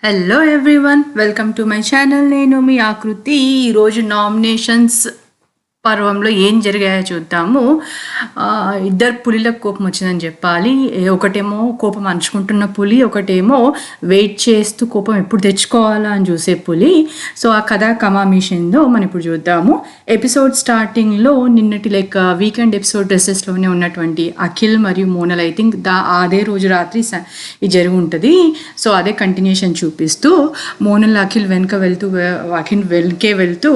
Hello everyone, welcome to my channel. నేను మీ ఆకృతి. ఈరోజు నామినేషన్స్ పర్వంలో ఏం జరిగాయో చూద్దాము. ఇద్దరు పులిలకు కోపం వచ్చిందని చెప్పాలి. ఒకటేమో కోపం అంచుకుంటున్న పులి, ఒకటేమో వెయిట్ చేస్తూ కోపం ఎప్పుడు తెచ్చుకోవాలా అని చూసే పులి. సో ఆ కథ కమామిషన్లో మనం ఇప్పుడు చూద్దాము. ఎపిసోడ్ స్టార్టింగ్లో నిన్నటి వీకెండ్ ఎపిసోడ్ డ్రెస్సెస్లోనే ఉన్నటువంటి అఖిల్ మరియు మోనల్, ఐ థింక్ అదే రోజు రాత్రి ఇది జరిగి ఉంటుంది. సో అదే కంటిన్యూషన్ చూపిస్తూ మోనల్ అఖిల్ వెనకే వెళ్తూ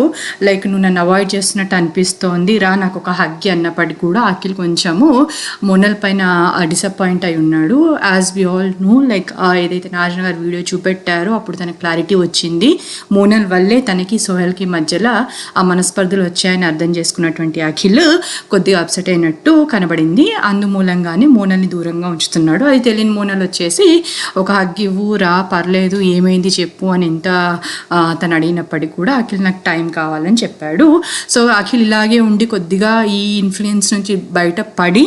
నువ్వు నన్ను అవాయిడ్ చేస్తున్నట్టు అనిపిస్తోంది రా నాకు ఒక హగ్గి అన్నప్పటికీ కూడా అఖిల్ కొంచెము మోనల్ పైన డిసప్పాయింట్ అయి ఉన్నాడు. యాజ్ వి ఆల్ నో, ఏదైతే నాజన్ గారు వీడియో చూపెట్టారో అప్పుడు తనకు క్లారిటీ వచ్చింది. మోనల్ వల్లే తనకి సోహెల్కి మధ్యలో ఆ మనస్పర్ధలు వచ్చాయని అర్థం చేసుకున్నటువంటి అఖిల్ కొద్దిగా అప్సెట్ అయినట్టు కనబడింది. అందుమూలంగానే మోనల్ని దూరంగా ఉంచుతున్నాడు. అది తెలియని మోనల్ వచ్చేసి ఒక హగ్ ఇవ్వు రా, పర్లేదు, ఏమైంది చెప్పు అని తను అడిగినప్పటికీ కూడా అఖిల్ నాకు టైం కావాలని చెప్పాడు. సో అఖిల్ ఇలాగే ఉండి కొద్దిగా ఈ ఇన్ఫ్లుయెన్స్ నుంచి బయటపడి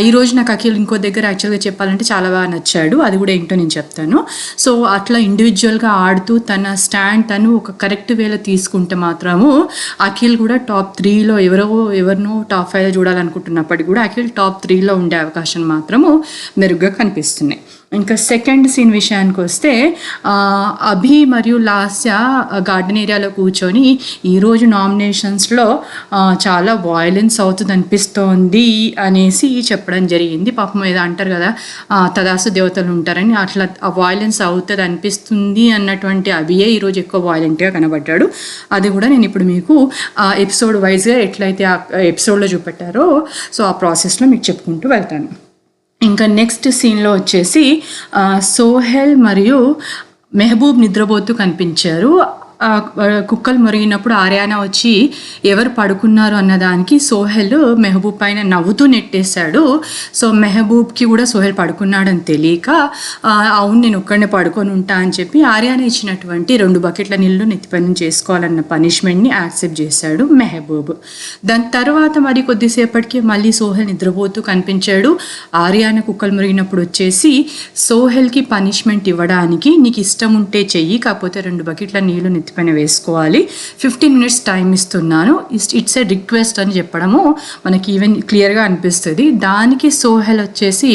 ఈరోజు నాకు అఖిల్ ఇంకో దగ్గర యాక్చువల్గా చెప్పాలంటే చాలా బాగా నచ్చాడు. అది కూడా ఏంటో నేను చెప్తాను. సో అట్లా ఇండివిజువల్గా ఆడుతూ తన స్టాండ్ తను ఒక కరెక్ట్ వేలో తీసుకుంటే మాత్రము అఖిల్ కూడా టాప్ 3లో ఎవరినో టాప్ 5లో చూడాలనుకుంటున్నప్పటికీ కూడా అఖిల్ టాప్ 3లో ఉండే అవకాశం మాత్రము మెరుగ్గా కనిపిస్తున్నాయి. ఇంకా సెకండ్ సీన్ విషయానికి వస్తే అభి మరియు లాస్య గార్డెన్ ఏరియాలో కూర్చొని ఈరోజు నామినేషన్స్లో చాలా వాయిలెన్స్ అవుతుంది అనిపిస్తోంది అనేసి చెప్పడం జరిగింది. పాపం ఏదో అంటారు కదా, తదాసు దేవతలు ఉంటారని, అట్లా ఆ వాయిలెన్స్ అవుతుంది అనిపిస్తుంది అన్నటువంటి అభియే ఈరోజు ఎక్కువ వాయిలెంట్గా కనబడ్డాడు. అది కూడా నేను ఇప్పుడు మీకు ఎపిసోడ్ వైజ్గా ఎట్లయితే ఆ ఎపిసోడ్లో చూపెట్టారో సో ఆ ప్రాసెస్లో మీకు చెప్పుకుంటూ వెళ్తాను. ఇంకా నెక్స్ట్ సీన్లో వచ్చేసి సోహెల్ మరియు మెహబూబ్ నిద్రపోతూ కనిపించారు. కుక్కలు మొరిగినప్పుడు ఆర్యానా వచ్చి ఎవరు పడుకున్నారు అన్నదానికి సోహెల్ మెహబూబ్ పైన నవ్వుతూ నెట్టేశాడు. సో మెహబూబ్కి కూడా సోహెల్ పడుకున్నాడని తెలియక అవును నేను ఒక్కడనే పడుకొని ఉంటా అని చెప్పి ఆర్యానా ఇచ్చినటువంటి 2 బకెట్ల నీళ్ళు నెత్తిపైన చేసుకోవాలన్న పనిష్మెంట్ని యాక్సెప్ట్ చేశాడు మెహబూబ్. దాని తర్వాత మరి కొద్దిసేపటికి మళ్ళీ సోహెల్ నిద్రపోతూ కనిపించాడు. ఆర్యానా కుక్కలు మొరిగినప్పుడు వచ్చేసి సోహెల్కి పనిష్మెంట్ ఇవ్వడానికి నీకు ఇష్టం ఉంటే చెయ్యి, కాకపోతే 2 బకెట్ల నీళ్ళు పైన వేసుకోవాలి, 15 minutes టైం ఇస్తున్నాను, ఇట్స్ ఏ రిక్వెస్ట్ అని చెప్పడము మనకి ఈవెన్ క్లియర్గా అనిపిస్తుంది. దానికి సోహెల్ వచ్చేసి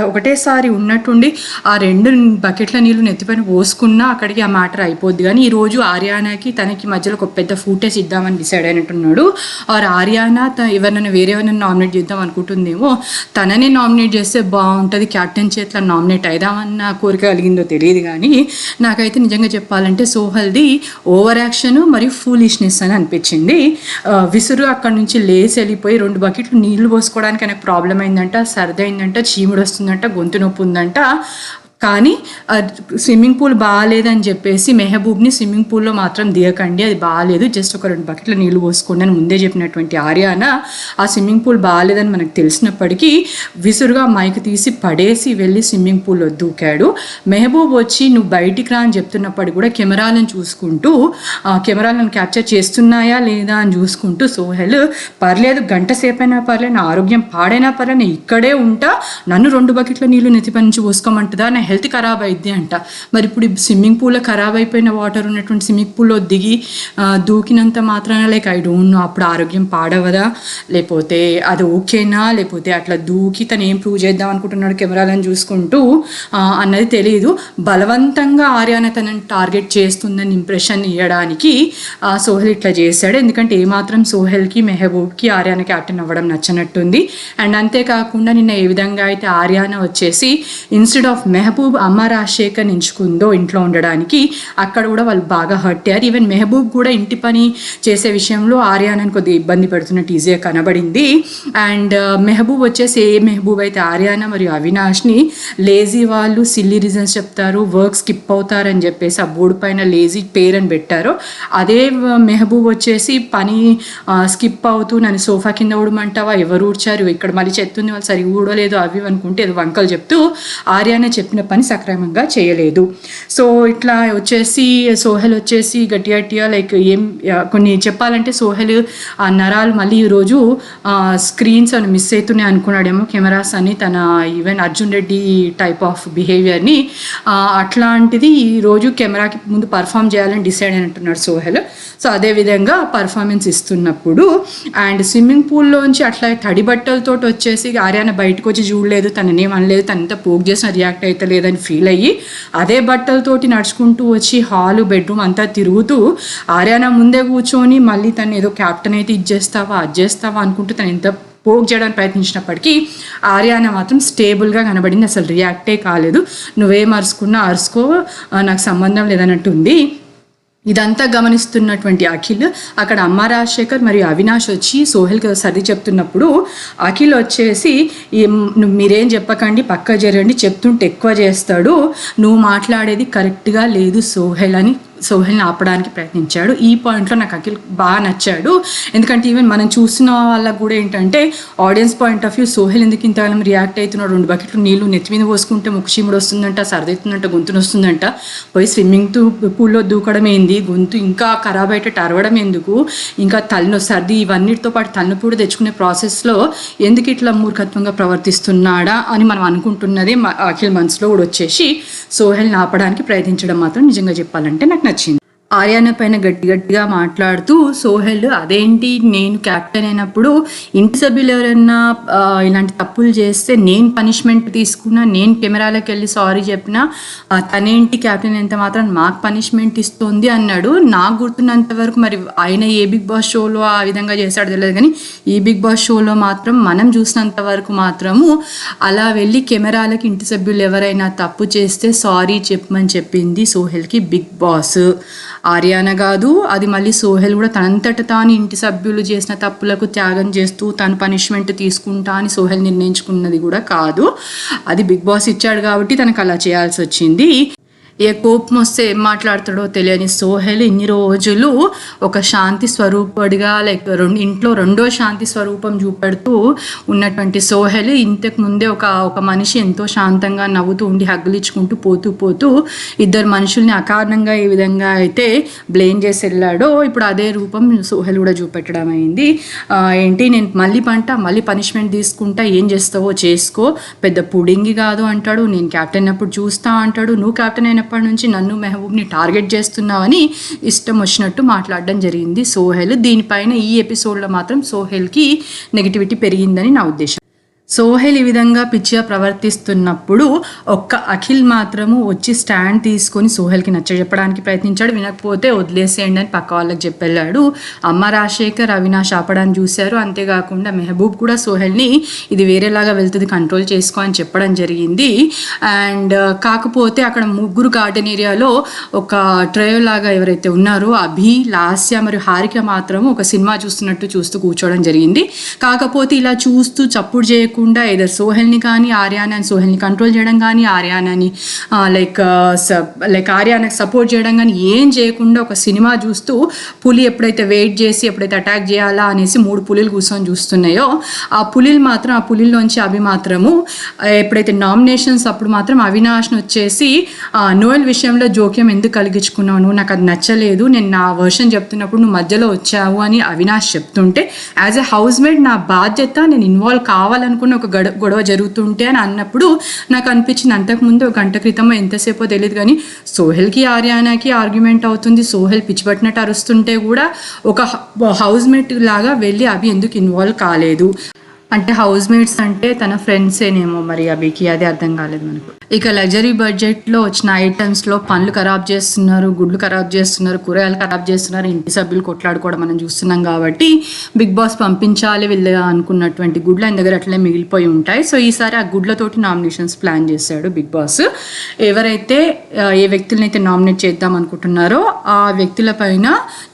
ఒకటేసారి ఉన్నట్టుండి ఆ 2 బకెట్ల నీళ్ళు నెత్తిపైన పోసుకున్నా అక్కడికి ఆ మ్యాటర్ అయిపోద్ది. కానీ ఈరోజు ఆర్యానాకి తనకి మధ్యలో ఒక పెద్ద ఫూటేజ్ ఇద్దామని డిసైడ్ అయినట్టున్నాడు. ఆర్యానా ఎవరైనా నామినేట్ చేద్దాం అనుకుంటుందేమో, తననే నామినేట్ చేస్తే బాగుంటుంది, క్యాప్టెన్ చేతిలో నామినేట్ అయిదామన్న కోరిక కలిగిందో తెలియదు. కానీ నాకైతే నిజంగా చెప్పాలంటే సోహెల్ది ఓవర్ యాక్షన్ మరియు ఫూలిష్నెస్ అని అనిపించింది. విసురు అక్కడి నుంచి లేసి వెళ్ళిపోయి 2 బకెట్లు నీళ్లు పోసుకోవడానికి ఆయనకు ప్రాబ్లం అయిందంట, సర్ది అయిందంట, చీముడు వస్తుందంట, గొంతు నొప్పి ఉందంట. కానీ స్విమ్మింగ్ పూల్ బాగాలేదని చెప్పేసి మెహబూబ్ని స్విమ్మింగ్ పూల్లో మాత్రం దిగకండి, అది బాగాలేదు, జస్ట్ ఒక 2 బకెట్ల నీళ్ళు పోసుకోండి అని ముందే చెప్పినటువంటి ఆర్యానా ఆ స్విమ్మింగ్ పూల్ బాగాలేదని మనకు తెలిసినప్పటికీ విసురుగా మైక్ తీసి పడేసి వెళ్ళి స్విమ్మింగ్ పూల్లో దూకాడు. మెహబూబ్ వచ్చి నువ్వు బయటికి రా అని చెప్తున్నప్పటికీ కూడా కెమెరాలను చూసుకుంటూ కెమెరాలను క్యాప్చర్ చేస్తున్నాయా లేదా అని చూసుకుంటూ సోహెల్ పర్లేదు, గంట సేపైనా పర్లేదు, నా ఆరోగ్యం పాడైనా పర్లేదు, నేను ఇక్కడే ఉంటా, నన్ను 2 బకెట్ల నీళ్ళు నెత్తిపై నుంచి పోసుకోమంటుందా, నా హెల్త్ ఖరాబ్ అయింది అంట. మరి ఇప్పుడు స్విమ్మింగ్ పూల్లో ఖరాబ్ అయిపోయిన వాటర్ ఉన్నటువంటి స్విమ్మింగ్ పూల్లో దిగి దూకినంత మాత్రాన ఐ డోంట్ నో అప్పుడు ఆరోగ్యం పాడవదా, లేకపోతే అది ఓకేనా, లేకపోతే అట్లా దూకి తను ఏం ప్రూవ్ చేద్దాం అనుకుంటున్నాడు కెమెరాలను చూసుకుంటూ అన్నది తెలియదు. బలవంతంగా ఆర్యానా తనని టార్గెట్ చేస్తుందని ఇంప్రెషన్ ఇవ్వడానికి సోహెల్ ఇట్లా చేశాడు. ఎందుకంటే ఏమాత్రం సోహెల్కి మెహబూబ్కి ఆర్యానా క్యాప్టెన్ అవ్వడం నచ్చనట్టుంది. అండ్ అంతేకాకుండా నిన్న ఏ విధంగా అయితే ఆర్యానా వచ్చేసి ఇన్స్టెడ్ ఆఫ్ మెహబూబ్ అమ్మ రాజశేఖర్ ఎంచుకుందో ఇంట్లో ఉండడానికి, అక్కడ కూడా వాళ్ళు బాగా హర్ట్ అయ్యారు. ఈవెన్ మెహబూబ్ కూడా ఇంటి పని చేసే విషయంలో ఆర్యానాని కొద్దిగా ఇబ్బంది పెడుతున్నట్టు ఈజీగా కనబడింది. అండ్ మెహబూబ్ వచ్చేసి మెహబూబ్ అయితే ఆర్యానా మరియు అవినాష్ని లేజీ వాళ్ళు, సిల్లీ రీజన్స్ చెప్తారు, వర్క్ స్కిప్ అవుతారని చెప్పేసి ఆ బోర్డు పైన లేజీ పేరు అని పెట్టారు. అదే మెహబూబ్ వచ్చేసి పని స్కిప్ అవుతూ నన్ను సోఫా కింద ఊడమంటావా, ఎవరు ఊడ్చారు, ఇక్కడ మళ్ళీ చెత్తుంది, వాళ్ళు సరిగ్గా ఊడలేదు, అవి అనుకుంటే ఏదో వంకలు చెప్తూ ఆర్యానా చెప్పిన పని సక్రమంగా చేయలేదు. సో ఇట్లా వచ్చేసి సోహెల్ వచ్చేసి గట్టిగా లైక్ కొన్ని చెప్పాలంటే సోహెల్ ఆ నరాలు మళ్ళీ ఈరోజు స్క్రీన్స్ అని మిస్ అవుతున్నాయి అనుకున్నాడేమో, కెమెరాస్ అని, తన even Arjun Reddy type of బిహేవియర్ని అట్లాంటిది ఈరోజు కెమెరాకి ముందు పర్ఫామ్ చేయాలని డిసైడ్ అయినట్టున్నాడు సోహెల్. సో అదేవిధంగా పర్ఫార్మెన్స్ ఇస్తున్నప్పుడు అండ్ స్విమ్మింగ్ పూల్లోంచి అట్లా తడి బట్టలతో వచ్చేసి ఆర్యానా బయటకు వచ్చి చూడలేదు, తననేం అనలేదు, తనంతా పోక్ చేసిన రియాక్ట్ అయితే లేదని ఫీల్ అయ్యి అదే బట్టలతోటి నడుచుకుంటూ వచ్చి హాలు బెడ్రూమ్ అంతా తిరుగుతూ ఆర్యానా ముందే కూర్చొని మళ్ళీ తను ఏదో క్యాప్టెన్ అయితే ఇచ్చేస్తావా అది చేస్తావా అనుకుంటూ తను ఎంత పోక్ చేయడానికి ప్రయత్నించినప్పటికీ ఆర్యానా మాత్రం స్టేబుల్గా కనబడింది, అసలు రియాక్టే కాలేదు. నువ్వేం అరుచుకున్నా అరుచుకో, నాకు సంబంధం లేదన్నట్టు ఉంది. ఇదంతా గమనిస్తున్నటువంటి అఖిల్ అక్కడ అమ్మ రాజశేఖర్ మరియు అవినాష్ వచ్చి సోహెల్కి సర్ది చెప్తున్నప్పుడు అఖిల్ వచ్చేసి మీరేం చెప్పకండి, పక్క జరగండి, చెప్తుంటే ఎక్కువ చేస్తాడు, నువ్వు మాట్లాడేది కరెక్ట్గా లేదు సోహెల్ అని సోహెల్ని ఆపడానికి ప్రయత్నించాడు. ఈ పాయింట్లో నాకు అఖిల్ బాగా నచ్చాడు. ఎందుకంటే ఈవెన్ మనం చూస్తున్న వాళ్ళకు కూడా ఏంటంటే audience point of view Sohel ఎందుకు ఇంతకాలం రియాక్ట్ అవుతున్నాడు, 2 బకెట్లు నీళ్ళు నెత్తి మీద పోసుకుంటే ముక్కు చీముడు వస్తుందంట, సర్దవుతుందంట, గొంతును వస్తుందంట, పోయి స్విమ్మింగ్ పూల్లో దూకడం ఏంది, గొంతు ఇంకా ఖరాబ్ అయ్యేటట్టు అరవడం ఎందుకు, ఇంకా తలనొప్పి సర్ది ఇవన్నిటితో పాటు తలనొప్పి కూడా తెచ్చుకునే ప్రాసెస్లో ఎందుకు ఇట్లా మూర్ఖత్వంగా ప్రవర్తిస్తున్నాడా అని మనం అనుకుంటున్నది అఖిల్ మనసులో కూడా వచ్చేసి సోహెల్ని ఆపడానికి ప్రయత్నించడం మాత్రం నిజంగా చెప్పాలంటే నాకు నచ్చింది. ఆర్యానా పైన గట్టిగా మాట్లాడుతూ సోహెల్ అదేంటి, నేను క్యాప్టెన్ అయినప్పుడు ఇంటి సభ్యులు ఎవరైనా ఇలాంటి తప్పులు చేస్తే నేను పనిష్మెంట్ తీసుకున్నా, నేను కెమెరాలకు వెళ్ళి సారీ చెప్పినా తనేంటి క్యాప్టెన్ ఎంత మాత్రం మాకు పనిష్మెంట్ ఇస్తుంది అన్నాడు. నాకు గుర్తున్నంత వరకు మరి ఆయన ఏ బిగ్ బాస్ షోలో ఆ విధంగా చేశాడు తెలియదు, కానీ ఈ బిగ్ బాస్ షోలో మాత్రం మనం చూసినంత వరకు మాత్రము అలా వెళ్ళి కెమెరాలకి ఇంటి సభ్యులు ఎవరైనా తప్పు చేస్తే సారీ చెప్పమని చెప్పింది సోహెల్కి బిగ్ బాస్, ఆర్యానా కాదు. అది మళ్ళీ సోహెల్ కూడా తనంతట తాను ఇంటి సభ్యులు చేసిన తప్పులకు త్యాగం చేస్తూ తను పనిష్మెంట్ తీసుకుంటా అని సోహెల్ నిర్ణయించుకున్నది కూడా కాదు. అది బిగ్ బాస్ ఇచ్చాడు కాబట్టి తనకు అలా చేయాల్సి వచ్చింది. ఏ కోపం వస్తే ఏం మాట్లాడతాడో తెలియని సోహెల్ ఇన్ని రోజులు ఒక శాంతి స్వరూపుడిగా లైక్ ఇంట్లో రెండో శాంతి స్వరూపం చూపెడుతూ ఉన్నటువంటి సోహెల్ ఇంతకు ముందే ఒక మనిషి ఎంతో శాంతంగా నవ్వుతూ ఉండి హగ్గులిచ్చుకుంటూ పోతూ ఇద్దరు మనుషుల్ని అకారణంగా ఏ విధంగా అయితే బ్లేమ్ చేసి వెళ్ళాడో ఇప్పుడు అదే రూపం సోహెల్ కూడా చూపెట్టడం అయింది. ఏంటి నేను మళ్ళీ పనిష్మెంట్ తీసుకుంటా, ఏం చేస్తావో చేసుకో, పెద్ద పుడింగి కాదు అంటాడు, నేను క్యాప్టెన్ అయినప్పుడు చూస్తా అంటాడు, నువ్వు క్యాప్టెన్ అయినప్పుడు నుంచి నన్ను మెహబూబ్ని టార్గెట్ చేస్తున్నావని ఇష్టం వచ్చినట్టు మాట్లాడడం జరిగింది సోహెల్. దీనిపైన ఈ ఎపిసోడ్లో మాత్రం సోహెల్కి నెగిటివిటీ పెరిగిందని నా ఉద్దేశం. సోహెల్ ఈ విధంగా పిచ్చిగా ప్రవర్తిస్తున్నప్పుడు ఒక్క అఖిల్ మాత్రము వచ్చి స్టాండ్ తీసుకొని సోహెల్కి నచ్చజెప్పడానికి ప్రయత్నించాడు. వినకపోతే వదిలేసేయండి అని పక్క వాళ్ళకి చెప్పెళ్ళాడు. అమ్మ రాజశేఖర్ అవినాష్ ఆపడానికి చూశారు. అంతేకాకుండా మెహబూబ్ కూడా సోహెల్ని ఇది వేరేలాగా వెళ్తుంది, కంట్రోల్ చేసుకో అని చెప్పడం జరిగింది. అండ్ కాకపోతే అక్కడ ముగ్గురు గార్డెన్ ఏరియాలో ఒక ట్రయల్ లాగా ఎవరైతే ఉన్నారో అభి, లాస్య మరియు హారిక మాత్రం ఒక సినిమా చూస్తూ కూర్చోవడం జరిగింది. కాకపోతే ఇలా చూస్తూ చప్పుడు చేయకుండా ఏదర్ సోహెల్ని కానీ ఆర్యానాని సోహెల్ని కంట్రోల్ చేయడం కానీ ఆర్యానాని లైక్ ఆర్యానాకి సపోర్ట్ చేయడం కానీ ఏం చేయకుండా ఒక సినిమా చూస్తూ పులి ఎప్పుడైతే వెయిట్ చేసి ఎప్పుడైతే అటాక్ చేయాలా అనేసి 3 పులిలు కూర్చొని చూస్తున్నాయో ఆ పులిల్లోంచి అవి మాత్రము ఎప్పుడైతే నామినేషన్స్ అప్పుడు మాత్రం అవినాష్ని వచ్చేసి నోయల్ విషయంలో జోక్యం ఎందుకు కలిగించుకున్నావు, నువ్వు నాకు అది నచ్చలేదు, నేను నా వర్షన్ చెప్తున్నప్పుడు నువ్వు మధ్యలో వచ్చావు అని అవినాష్ చెప్తుంటే యాజ్ ఎ హౌస్ మేట్ నా బాధ్యత, నేను ఇన్వాల్వ్ కావాలనుకున్న ఒక గొడవ జరుగుతుంటే అని అన్నప్పుడు నాకు అనిపించింది అంతకుముందు 1 గంట క్రితం ఎంతసేపో తెలియదు కానీ సోహెల్కి ఆర్యానాకి ఆర్గ్యుమెంట్ అవుతుంది, సోహెల్ పిచ్చిపట్టినట్టు అరుస్తుంటే కూడా ఒక హౌస్ మేట్ లాగా వెళ్ళి అవి ఎందుకు ఇన్వాల్వ్ కాలేదు. అంటే హౌస్ మేట్స్ అంటే తన ఫ్రెండ్సేనేమో మరి అభికి, అది అర్థం కాలేదు మనకు. ఇక లగ్జరీ బడ్జెట్లో వచ్చిన ఐటమ్స్లో పండ్లు ఖరాబ్ చేస్తున్నారు, గుడ్లు ఖరాబ్ చేస్తున్నారు, కూరగాయలు ఖరాబ్ చేస్తున్నారు, ఇంటి సభ్యులు కొట్లాడుకోవడం మనం చూస్తున్నాం కాబట్టి బిగ్ బాస్ పంపించాలి వీళ్ళు అనుకున్నటువంటి గుడ్లు ఆయన దగ్గర అట్లే మిగిలిపోయి ఉంటాయి. సో ఈసారి ఆ గుడ్లతోటి నామినేషన్స్ ప్లాన్ చేశాడు బిగ్ బాస్. ఎవరైతే ఏ వ్యక్తులనైతే నామినేట్ చేద్దాం అనుకుంటున్నారో ఆ వ్యక్తుల పైన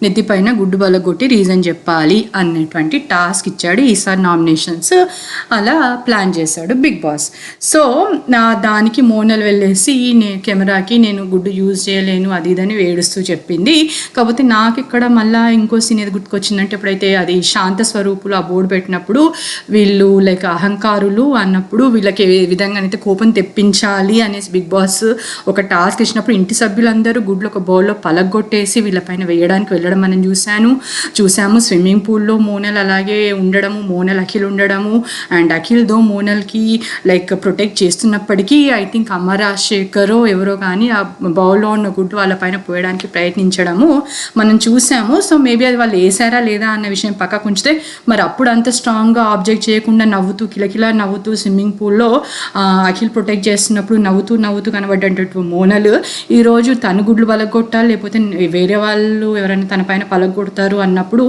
నెత్తిపైన గుడ్డు బలగొట్టి రీజన్ చెప్పాలి అనేటువంటి టాస్క్ ఇచ్చాడు ఈసారి నామినేషన్స్ అలా ప్లాన్ చేశాడు బిగ్ బాస్. సో దానికి మోనల్ వెళ్ళేసి కెమెరాకి నేను గుడ్డు యూజ్ చేయలేను అది ఇదని ఏడుస్తూ చెప్పింది. కాకపోతే నాకు ఇక్కడ మళ్ళీ ఇంకో సీన్ ఏది గుర్తుకొచ్చిందంటే, ఎప్పుడైతే అది శాంత స్వరూపులు ఆ బోర్డు పెట్టినప్పుడు వీళ్ళు లైక్ అహంకారులు అన్నప్పుడు వీళ్ళకి ఏ విధంగానైతే కోపం తెప్పించాలి అనేసి బిగ్ బాస్ ఒక టాస్క్ ఇచ్చినప్పుడు ఇంటి సభ్యులందరూ గుడ్లు ఒక బౌల్లో పలగొట్టేసి వీళ్ళపైన వేయడానికి వెళ్ళడం మనం చూసాము. స్విమ్మింగ్ పూల్లో మోనల్ అలాగే ఉండడము, మోనల్ అఖిల్ ఉండడము, అండ్ అఖిల్తో మోనల్కి లైక్ ప్రొటెక్ట్ చేస్తున్నప్పటికీ ఐ థింక్ అమ్మ రాజశేఖరో ఎవరో కానీ ఆ బౌల్లో ఉన్న గుడ్డు వాళ్ళపైన పోయడానికి ప్రయత్నించడము మనం చూసాము. సో మేబీ అది వాళ్ళు వేసారా లేదా అన్న విషయం పక్కకు ఉంచితే, మరి అప్పుడు అంత స్ట్రాంగ్గా ఆబ్జెక్ట్ చేయకుండా నవ్వుతూ కిలకిలా నవ్వుతూ స్విమ్మింగ్ పూల్లో అఖిల్ ప్రొటెక్ట్ చేస్తున్నప్పుడు నవ్వుతూ కనబడ్డట్టు మోనల్ ఈరోజు తను గుడ్లు పలగొట్టాలి లేకపోతే వేరే వాళ్ళు ఎవరైనా తన పైన పలగొడతారు అన్నప్పుడు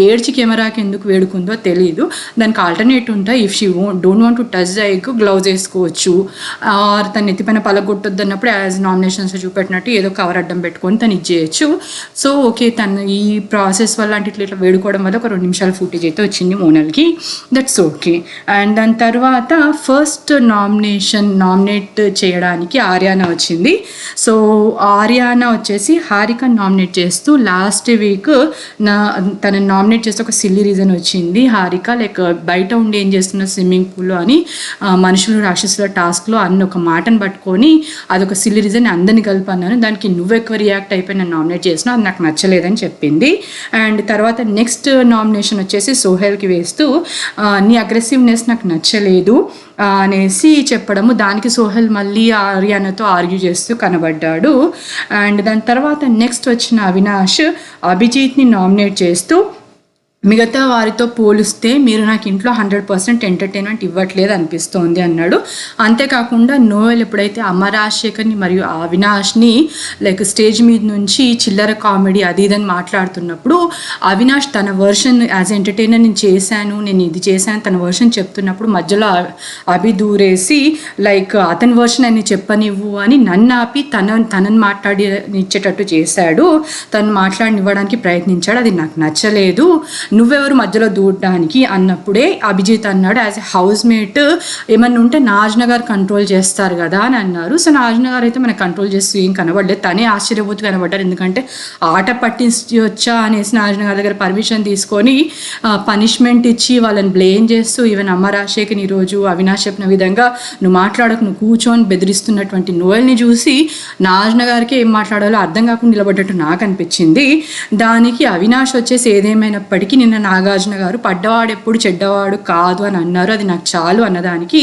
ఏడ్చి కెమెరాకి ఎందుకు వేడుకుందో తెలియదు. దానికి ఆల్టర్నేట్ ఉంటాయి. If she don't want to touch the egg gloves వేసుకోవచ్చు, ఆర్ తన ఎత్తిపైన పలగొట్టొద్దు అన్నప్పుడు యాజ్ నామినేషన్స్ చూపెట్టినట్టు ఏదో కవర్ అడ్డం పెట్టుకొని తను ఇచ్చేయచ్చు. సో ఓకే, తను ఈ ప్రాసెస్ వల్ల అంటే ఇట్లా వేడుకోవడం వల్ల ఒక 2 నిమిషాల ఫుటేజ్ అయితే వచ్చింది మోనల్కి, దట్స్ ఓకే. అండ్ దాని తర్వాత ఫస్ట్ నామినేట్ చేయడానికి ఆర్యానా వచ్చింది. సో ఆర్యానా వచ్చేసి హారిక నామినేట్ చేస్తూ లాస్ట్ వీక్ తను నామినేట్ చేస్తే ఒక సిల్లీ రీజన్ వచ్చింది. హారిక లైక్ బయట ఉండి ఏం చేస్తున్న స్విమ్మింగ్ పూల్లో అని మనుషులు రాక్షసుల టాస్క్లో అన్న ఒక మాటను పట్టుకొని అదొక సిల్లీ రీజన్ అందరిని కలిపన్నాను, దానికి నువ్వు ఎక్కువ రియాక్ట్ అయిపోయి నన్ను నామినేట్ చేసినా అది నాకు నచ్చలేదని చెప్పింది. అండ్ తర్వాత నెక్స్ట్ నామినేషన్ వచ్చేసి సోహెల్కి వేస్తూ నీ అగ్రెసివ్నెస్ నాకు నచ్చలేదు అనేసి చెప్పడము, దానికి సోహెల్ మళ్ళీ ఆర్యానాతో ఆర్గ్యూ చేస్తూ కనబడ్డాడు. అండ్ దాని తర్వాత నెక్స్ట్ వచ్చిన అవినాష్ అభిజిత్ని నామినేట్ చేస్తూ మిగతా వారితో పోలిస్తే మీరు నాకు ఇంట్లో 100% ఎంటర్టైన్మెంట్ ఇవ్వట్లేదు అనిపిస్తోంది అన్నాడు. అంతేకాకుండా నోయల్ ఎప్పుడైతే అమ్మ రాజశేఖర్ని మరియు అవినాష్ని లైక్ స్టేజ్ మీద నుంచి చిల్లర కామెడీ అది ఇదని మాట్లాడుతున్నప్పుడు అవినాష్ తన వర్షన్ యాజ్ ఎంటర్టైనర్ నేను ఇది చేశాను తన వర్షన్ చెప్తున్నప్పుడు మధ్యలో అభి దూరేసి లైక్ అతని వర్షన్ అని చెప్పనివ్వు అని నన్ను ఆపి తనని మాట్లాడినిచ్చేటట్టు చేశాడు. తను మాట్లాడినివ్వడానికి ప్రయత్నించాడు, అది నాకు నచ్చలేదు. నువ్వెవరు మధ్యలో దూడడానికి అన్నప్పుడే అభిజిత్ అన్నాడు, యాజ్ ఎ హౌస్ మేట్ ఏమన్నా ఉంటే నాజ్నగర్ కంట్రోల్ చేస్తారు కదా అని అన్నారు. సో నాజ్నగర్ అయితే మనకు కంట్రోల్ చేస్తూ ఏం కనబడలేదు, తనే ఆశ్చర్యపోతూ కనబడ్డారు. ఎందుకంటే ఆట పట్టించొచ్చా అనేసి నాజ్నగర్ దగ్గర పర్మిషన్ తీసుకొని పనిష్మెంట్ ఇచ్చి వాళ్ళని బ్లేమ్ చేస్తూ ఈవెన్ అమ్మ రాజశేఖర్ని ఈరోజు అవినాష్ చెప్పిన విధంగా నువ్వు మాట్లాడకు నువ్వు కూర్చొని బెదిరిస్తున్నటువంటి నోయల్ని చూసి నాజ్నగర్కి ఏం మాట్లాడాలో అర్థం కాకుండా నిలబడ్డట్టు నాకు అనిపించింది. దానికి అవినాష్ వచ్చేసి ఏదేమైనప్పటికీ నిన్న నాగార్జున గారు పడ్డవాడు ఎప్పుడు చెడ్డవాడు కాదు అని అన్నారు, అది నాకు చాలు అన్నదానికి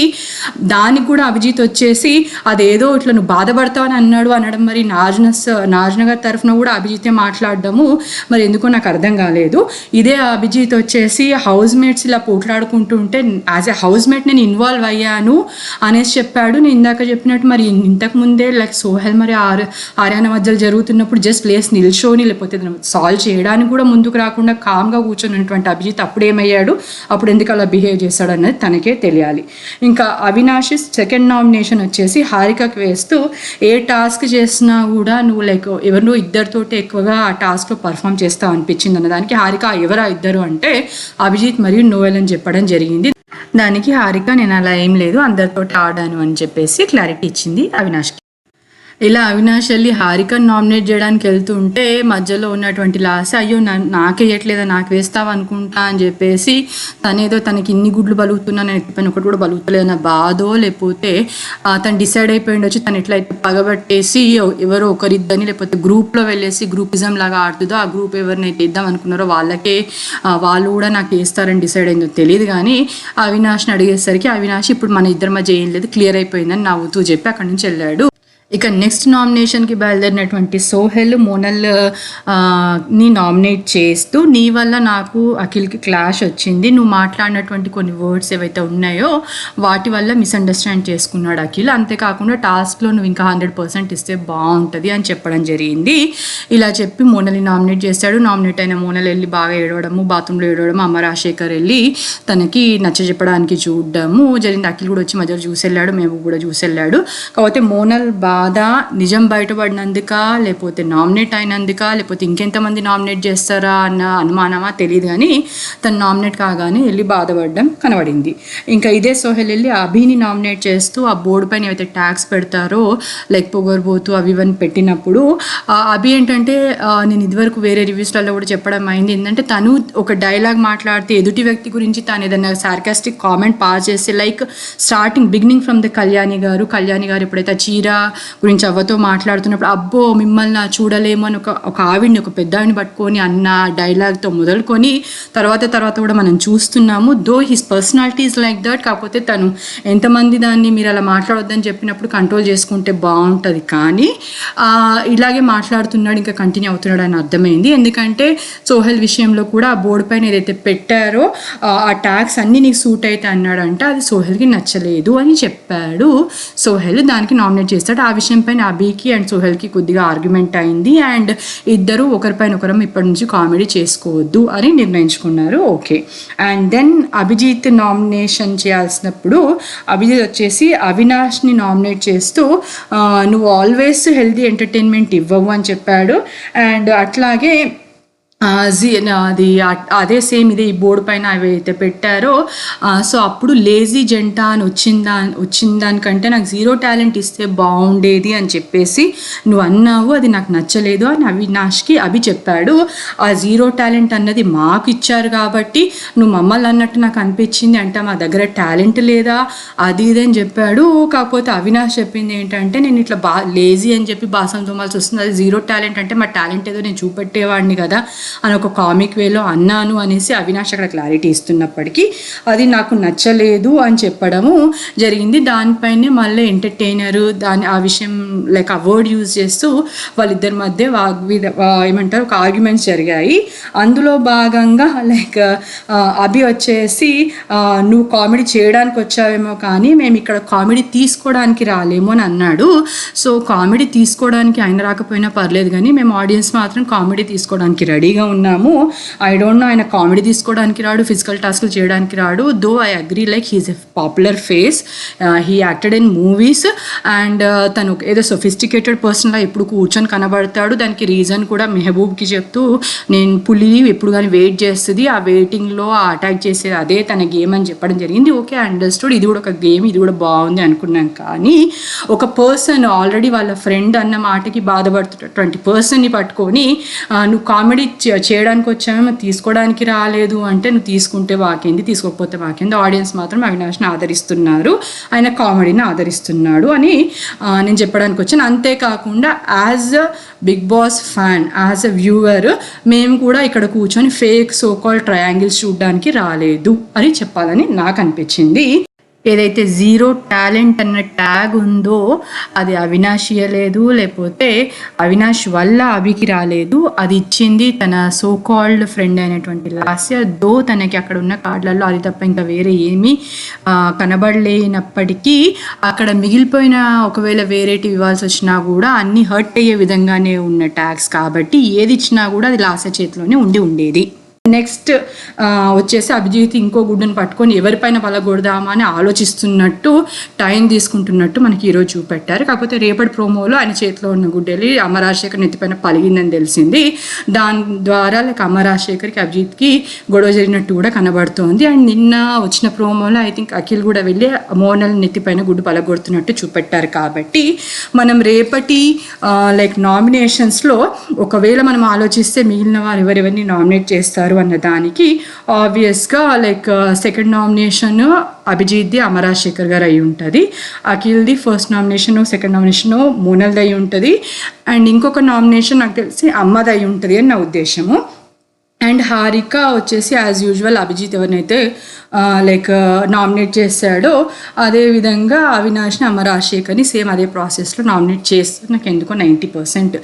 దానికి కూడా అభిజిత్ వచ్చేసి అదేదో ఇట్లా నువ్వు బాధపడతావు అని అనడం మరి నాగార్జున గారి తరఫున కూడా అభిజితే మాట్లాడడము మరి ఎందుకో నాకు అర్థం కాలేదు. ఇదే అభిజిత్ వచ్చేసి హౌస్ మేట్స్ ఇలా పోట్లాడుకుంటుంటే యాజ్ ఎ హౌస్ మేట్ నేను ఇన్వాల్వ్ అయ్యాను అనేసి చెప్పాడు. నేను ఇందాక చెప్పినట్టు మరి ఇంతకుముందే లైక్ సోహెల్ మరి ఆర్యానా మధ్యలో జరుగుతున్నప్పుడు జస్ట్ లేస్ నిల్చోని లేకపోతే సాల్వ్ చేయడానికి కూడా ముందుకు రాకుండా కామ్గా కూర్చొన్నటువంటి అభిజిత్ అప్పుడు ఏమయ్యాడు, అప్పుడు ఎందుకు అలా బిహేవ్ చేశాడు అన్నది తనకే తెలియాలి. ఇంకా అవినాష్ సెకండ్ నామినేషన్ వచ్చేసి హారికకి వేస్తూ ఏ టాస్క్ చేసినా కూడా నువ్వు లైక్ ఎవరు ఇద్దరితోటి ఎక్కువగా ఆ టాస్క్లో పర్ఫామ్ చేస్తావు అనిపించింది అన్నదానికి హారిక ఎవరా ఇద్దరు అంటే అభిజిత్ మరియు నోయల్ అని చెప్పడం జరిగింది. దానికి హారిక నేను అలా ఏం లేదు అందరితో ఆడాను అని చెప్పేసి క్లారిటీ ఇచ్చింది అవినాష్కి. ఇలా అవినాష్ వెళ్ళి హారికను నామినేట్ చేయడానికి వెళ్తుంటే మధ్యలో ఉన్నటువంటి లాస్ట్ అయ్యో నాకేయట్లేదా నాకు వేస్తావు అనుకుంటా అని చెప్పేసి తనేదో తనకి ఇన్ని గుడ్లు బలుగుతున్నా నేను ఎత్తిపోయిన ఒకటి కూడా బలుగుతలేదన్న బాధో లేకపోతే తను డిసైడ్ అయిపోయింది వచ్చి తను ఎట్లయితే పగబట్టేసి ఎవరో ఒకరిద్దని లేకపోతే గ్రూప్లో వెళ్ళేసి గ్రూపిజం లాగా ఆడుతుందో ఆ గ్రూప్ ఎవరినైతే ఇద్దాం అనుకున్నారో వాళ్ళు కూడా నాకు వేస్తారని డిసైడ్ అయిందో తెలియదు. కానీ అవినాష్ని అడిగేసరికి అవినాష్ ఇప్పుడు మన ఇద్దరి మధ్య ఏం లేదు క్లియర్ అయిపోయిందని నవ్వుతూ చెప్పి అక్కడి నుంచి వెళ్ళాడు. ఇక నెక్స్ట్ నామినేషన్కి బయలుదేరినటువంటి సోహెల్ మోనల్ ని నామినేట్ చేస్తూ నీ వల్ల నాకు అఖిల్కి క్లాష్ వచ్చింది, నువ్వు మాట్లాడినటువంటి కొన్ని వర్డ్స్ ఏవైతే ఉన్నాయో వాటి వల్ల మిస్అండర్స్టాండ్ చేసుకున్నాడు అఖిల్, అంతేకాకుండా టాస్క్లో నువ్వు ఇంకా 100% ఇస్తే బాగుంటుంది అని చెప్పడం జరిగింది. ఇలా చెప్పి మోనల్ని నామినేట్ చేశాడు. నామినేట్ అయిన మోనల్ వెళ్ళి బాగా ఏడవడము, బాత్రూంలో ఏడవడము, అమ్మ రాజశేఖర్ వెళ్ళి తనకి నచ్చజెప్పడానికి చూడడము జరిగింది. అఖిల్ కూడా వచ్చి మధ్యలో చూసి వెళ్ళాడు, మేము కూడా చూసి వెళ్ళాడు. కాకపోతే మోనల్ బాధ నిజం బయటపడినందుక, లేకపోతే నామినేట్ అయినందుక, లేకపోతే ఇంకెంతమంది నామినేట్ చేస్తారా అన్న అనుమానమా తెలియదు, కానీ తను నామినేట్ కాగానే వెళ్ళి బాధపడడం కనబడింది. ఇంకా ఇదే సోహెల్ వెళ్ళి అభిని నామినేట్ చేస్తూ ఆ బోర్డు పైన ఏవైతే ట్యాగ్స్ పెడతారో లైక్ పొగరబోతూ అవి ఇవన్నీ పెట్టినప్పుడు అభి ఏంటంటే నేను ఇదివరకు వేరే రివ్యూస్లలో కూడా చెప్పడం అయింది ఏంటంటే, తను ఒక డైలాగ్ మాట్లాడితే ఎదుటి వ్యక్తి గురించి తను ఏదైనా సార్కాస్టిక్ కామెంట్ పాస్ చేస్తే, like starting beginning from the Kalyani గారు ఎప్పుడైతే చీర గురించి అవ్వతో మాట్లాడుతున్నప్పుడు అబ్బో మిమ్మల్ని చూడలేము అని ఒక ఆవిడ్ని, ఒక పెద్ద ఆవిడ్ని పట్టుకొని అన్న డైలాగ్తో మొదలుకొని తర్వాత కూడా మనం చూస్తున్నాము. Though his personality is like that. కాకపోతే తను ఎంతమంది దాన్ని మీరు అలా మాట్లాడొద్దని చెప్పినప్పుడు కంట్రోల్ చేసుకుంటే బాగుంటుంది, కానీ ఇలాగే మాట్లాడుతున్నాడు, ఇంకా కంటిన్యూ అవుతున్నాడు అని అర్థమైంది. ఎందుకంటే సోహెల్ విషయంలో కూడా ఆ బోర్డు పైన ఏదైతే పెట్టారో ఆ ట్యాగ్స్ అన్నీ నీకు సూట్ అయితే అన్నాడంటే అది సోహెల్కి నచ్చలేదు అని చెప్పాడు. సోహెల్ దానికి నామినేట్ చేస్తాడు. ఆ విషయం పైన అభికి అండ్ సోహెల్కి కొద్దిగా ఆర్గ్యుమెంట్ అయింది అండ్ ఇద్దరు ఒకరిపైన ఒకరం ఇప్పటి నుంచి కామెడీ చేసుకోవద్దు అని నిర్ణయించుకున్నారు. Okay. And then Abhijit nomination చేయాల్సినప్పుడు అభిజిత్ వచ్చేసి అవినాష్ని నామినేట్ చేస్తూ నువ్వు ఆల్వేస్ హెల్తీ ఎంటర్టైన్మెంట్ ఇవ్వవు అని చెప్పాడు. అండ్ అట్లాగే అది అదే సేమ్ ఇదే ఈ బోర్డు పైన అవి అయితే పెట్టారో సో అప్పుడు లేజీ జంట అని వచ్చిన దానికంటే నాకు జీరో టాలెంట్ ఇస్తే బాగుండేది అని చెప్పేసి నువ్వు అన్నావు, అది నాకు నచ్చలేదు అని అవినాష్కి అభి చెప్పాడు. ఆ జీరో టాలెంట్ అన్నది మాకు ఇచ్చారు కాబట్టి నువ్వు మమ్మల్ని అన్నట్టు నాకు అనిపించింది అంటే మా దగ్గర టాలెంట్ లేదా అది ఇది అని చెప్పాడు. కాకపోతే అవినాష్ చెప్పింది ఏంటంటే నేను ఇట్లా లేజీ అని చెప్పి బాసం తోమాల్సి వస్తుంది, అది జీరో టాలెంట్ అంటే మా టాలెంట్ ఏదో నేను చూపెట్టేవాడిని కదా అని ఒక కామిక్ వేలో అన్నాను అనేసి అవినాష్ అక్కడ క్లారిటీ ఇస్తున్నప్పటికీ అది నాకు నచ్చలేదు అని చెప్పడము జరిగింది. దానిపైనే మళ్ళీ ఎంటర్టైనరు ఆ విషయం లైక్ ఆ వర్డ్ యూజ్ చేస్తూ వాళ్ళిద్దరి మధ్య ఏమంటారు ఒక ఆర్గ్యుమెంట్స్ జరిగాయి. అందులో భాగంగా లైక్ అభి వచ్చేసి నువ్వు కామెడీ చేయడానికి వచ్చావేమో కానీ మేము ఇక్కడ కామెడీ తీసుకోవడానికి రాలేమో అని అన్నాడు. సో కామెడీ తీసుకోవడానికి ఆయన రాకపోయినా పర్లేదు, కానీ మేము ఆడియన్స్ మాత్రం కామెడీ తీసుకోవడానికి రెడీగా ఉన్నాము. ఐ డోంట్ నో ఆయన కామెడీ తీసుకోవడానికి రాడు, ఫిజికల్ టాస్క్లు చేయడానికి రాడు. Though I agree like he's a popular face, he acted in movies and తను ఏదో సొఫిస్టికేటెడ్ పర్సన్లా ఎప్పుడు కూర్చొని కనబడతాడు. దానికి రీజన్ కూడా మెహబూబ్కి చెప్తూ నేను పులి ఎప్పుడు కానీ వెయిట్ చేస్తుంది, ఆ వెయిటింగ్లో ఆ అటాక్ చేసేది అదే తన గేమ్ అని చెప్పడం జరిగింది. ఓకే అండర్స్టూడ్, ఇది కూడా ఒక గేమ్, ఇది కూడా బాగుంది అనుకున్నాం. కానీ ఒక పర్సన్ ఆల్రెడీ వాళ్ళ ఫ్రెండ్ అన్న మాటకి బాధపడుతున్నటువంటి పర్సన్ని పట్టుకొని నువ్వు కామెడీ చేయడానికి వచ్చామో తీసుకోవడానికి రాలేదు అంటే నువ్వు తీసుకుంటే వాకేంది, తీసుకోకపోతే వాకేంది. ఆడియన్స్ మాత్రం అవినాష్ని ఆదరిస్తున్నారు, ఆయన కామెడీని ఆదరిస్తున్నాడు అని నేను చెప్పడానికి వచ్చాను. అంతేకాకుండా as a Bigg Boss fan, as a viewer మేము కూడా ఇక్కడ కూర్చొని ఫేక్ సోకాల్ ట్రయాంగిల్స్ చూడడానికి రాలేదు అని చెప్పాలని నాకు అనిపించింది. ఏదైతే జీరో టాలెంట్ అన్న ట్యాగ్ ఉందో అది అవినాష్ ఇయ్యలేదు, లేకపోతే అవినాష్ వల్ల అభికి రాలేదు, అది ఇచ్చింది తన సో కాల్డ్ ఫ్రెండ్ అయినటువంటి లాస్య. దో తనకి అక్కడ ఉన్న కార్డులలో అది తప్ప ఇంకా వేరే ఏమీ కనబడలేనప్పటికీ అక్కడ మిగిలిపోయిన ఒకవేళ వేరేటివి ఇవ్వాల్సి వచ్చినా కూడా అన్నీ హర్ట్ అయ్యే విధంగానే ఉన్న ట్యాగ్స్ కాబట్టి ఏది ఇచ్చినా కూడా అది లాస్య చేతిలోనే ఉండేది. నెక్స్ట్ వచ్చేసి అభిజిత్ ఇంకో గుడ్డును పట్టుకొని ఎవరిపైన పలగొడదామా అని ఆలోచిస్తున్నట్టు టైం తీసుకుంటున్నట్టు మనకి ఈరోజు చూపెట్టారు. కాకపోతే రేపటి ప్రోమోలో ఆయన చేతిలో ఉన్న గుడ్డు వెళ్ళి అమరాజశేఖర్ నెత్తిపైన పలిగిందని తెలిసింది. దాని ద్వారా లైక్ అమరాజశేఖర్కి అభిజిత్కి గొడవ జరిగినట్టు కూడా కనబడుతోంది. అండ్ నిన్న వచ్చిన ప్రోమోలో ఐ థింక్ అఖిల్ కూడా వెళ్ళి మోనల్ నెత్తిపైన గుడ్డు పలగొడుతున్నట్టు చూపెట్టారు. కాబట్టి మనం రేపటి లైక్ నామినేషన్స్లో ఒకవేళ మనం ఆలోచిస్తే మిగిలిన వారు ఎవరెవరిని నామినేట్ చేస్తారు అన్న దానికి ఆబ్వియస్గా లైక్ సెకండ్ నామినేషన్ అభిజిత్ది అమరాజశేఖర్ గారు అయి ఉంటుంది, అఖిల్ది ఫస్ట్ నామినేషన్, సెకండ్ నామినేషన్ మోనల్ది అయి ఉంటుంది, అండ్ ఇంకొక నామినేషన్ నాకు తెలిసి అమ్మది అయి ఉంటుంది అని నా ఉద్దేశము. అండ్ హారిక వచ్చేసి యాజ్ యూజువల్ అభిజిత్ ఎవరినైతే లైక్ నామినేట్ చేశాడో అదేవిధంగా అవినాష్ని అమరాజశేఖర్ని సేమ్ అదే ప్రాసెస్లో నామినేట్ చేస్తే నాకు ఎందుకో 90%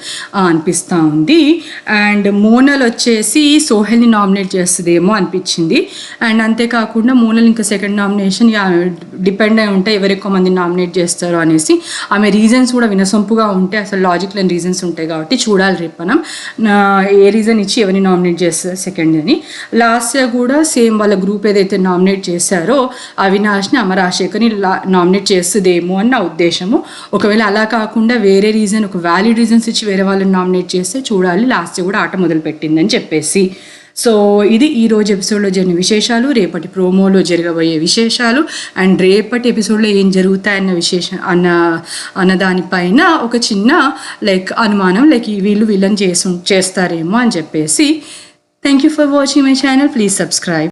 అనిపిస్తూ ఉంది. అండ్ మోనల్ వచ్చేసి సోహెల్ని నామినేట్ చేస్తుందేమో అనిపించింది. అండ్ అంతేకాకుండా మోనల్ ఇంకా సెకండ్ నామినేషన్ డిపెండ్ అయి ఉంటే ఎవరు ఎక్కువ మంది నామినేట్ చేస్తారు అనేసి ఆమె రీజన్స్ కూడా వినసొంపుగా ఉంటే అసలు లాజిక్ లేని రీజన్స్ ఉంటాయి కాబట్టి చూడాలి రేపు మనం ఏ రీజన్ ఇచ్చి ఎవరిని నామినేట్ చేస్తారు సెకండ్ అని. లాస్ట్ ఇయర్ కూడా సేమ్ వాళ్ళ గ్రూప్ ఏదైతే నామినేట్ చేశారో అవినాష్ని అమ్మ రాజశేఖర్ని నామినేట్ చేస్తుందేమో అని నా ఉద్దేశము. ఒకవేళ అలా కాకుండా వేరే రీజన్, ఒక వ్యాలిడ్ రీజన్స్ ఇచ్చి వేరే వాళ్ళని నామినేట్ చేస్తే చూడాలి. లాస్ట్ ఇయర్ కూడా ఆట మొదలుపెట్టిందని చెప్పేసి. సో ఇది ఈరోజు ఎపిసోడ్లో జరిగిన విశేషాలు, రేపటి ప్రోమోలో జరగబోయే విశేషాలు, అండ్ రేపటి ఎపిసోడ్లో ఏం జరుగుతాయన్న అన్న దానిపైన ఒక చిన్న అనుమానం, వీళ్ళు విలన్ చేస్తారేమో అని చెప్పేసి. Thank you for watching my channel. Please subscribe.